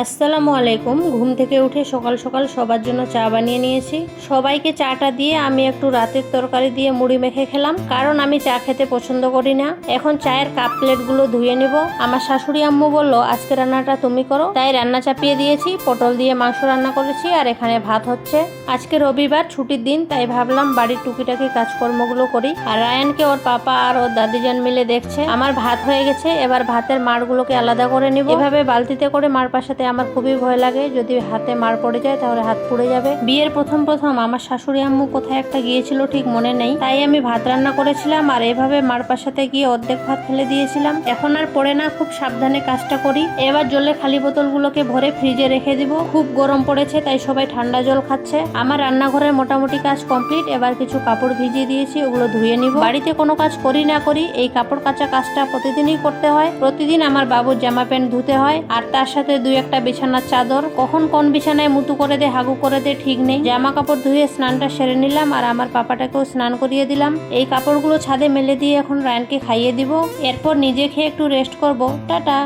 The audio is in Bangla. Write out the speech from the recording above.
আসসালামু আলাইকুম। ঘুম থেকে উঠে সকাল সকাল সবার জন্য চা বানিয়ে নিয়েছি। সবাইকে চাটা দিয়ে আমি একটু রাতের তরকারি দিয়ে মুড়ি মেখে খেলাম, কারণ আমি চা খেতে পছন্দ করি না। এখন চায়ের কাপ প্লেটগুলো ধুয়ে নিব। আমার শাশুড়ি আম্মু বলল আজকে রান্নাটা তুমি করো, তাই রান্না চাপিয়ে দিয়েছি। পটল দিয়ে মাংস রান্না করেছি আর এখানে ভাত হচ্ছে। আজকে রবিবার, ছুটির দিন, তাই ভাবলাম বাড়ির টুকিটাকি কাজকর্মগুলো করি। আর রায়ানকে ওর পাপা আর ওর দাদিজান মিলে দেখছে। আমার ভাত হয়ে গেছে, এবার ভাতের মাড়গুলোকে আলাদা করে নিব। এভাবে বালতিতে করে মার পাশাতে আমার খুবই ভয় লাগে, যদি হাতে মার পড়ে যায় তাহলে হাত পুড়ে যাবে। বিয়ের প্রথম আমার শাশুড়ি আম্মু কোথায় একটা গিয়েছিল ঠিক মনে নেই, তাই আমি ভাত রান্না করেছিলাম আর এভাবে মার পাশাতে গিয়ে অর্ধেক ভাত ফেলে দিয়েছিলাম। এখন আর পড়ে না, খুব সাবধানে কাজটা করি। এবার জলে খালি বোতলগুলোকে ভরে ফ্রিজে রেখে দিব। খুব গরম পড়েছে তাই সবাই ঠান্ডা জল খাচ্ছে। আমার রান্নাঘরের মোটামুটি কাজ কমপ্লিট। এবার কিছু কাপড় ভিজিয়ে দিয়েছি, ওগুলো ধুয়ে নিব। বাড়িতে কোনো কাজ করি না করি, এই কাপড় কাচা কাজটা প্রতিদিনই করতে হয়। প্রতিদিন আমার বাবুর জামা প্যান্ট ধুতে হয়, আর তার সাথে দুই একটা বিছানার চাদর। কখন কোন বিছানায় মুতু করে দে হাগু করে দে ঠিক নেই। জামা কাপড় ধুয়ে স্নানটা সেরে নিলাম আর আমার পাপাটাকেও স্নান করিয়ে দিলাম। এই কাপড়গুলো ছাদে মেলে দিয়ে এখন রায়ানকে খাইয়ে দিব। এরপর নিজে খেয়ে একটু রেস্ট করব। টাটা।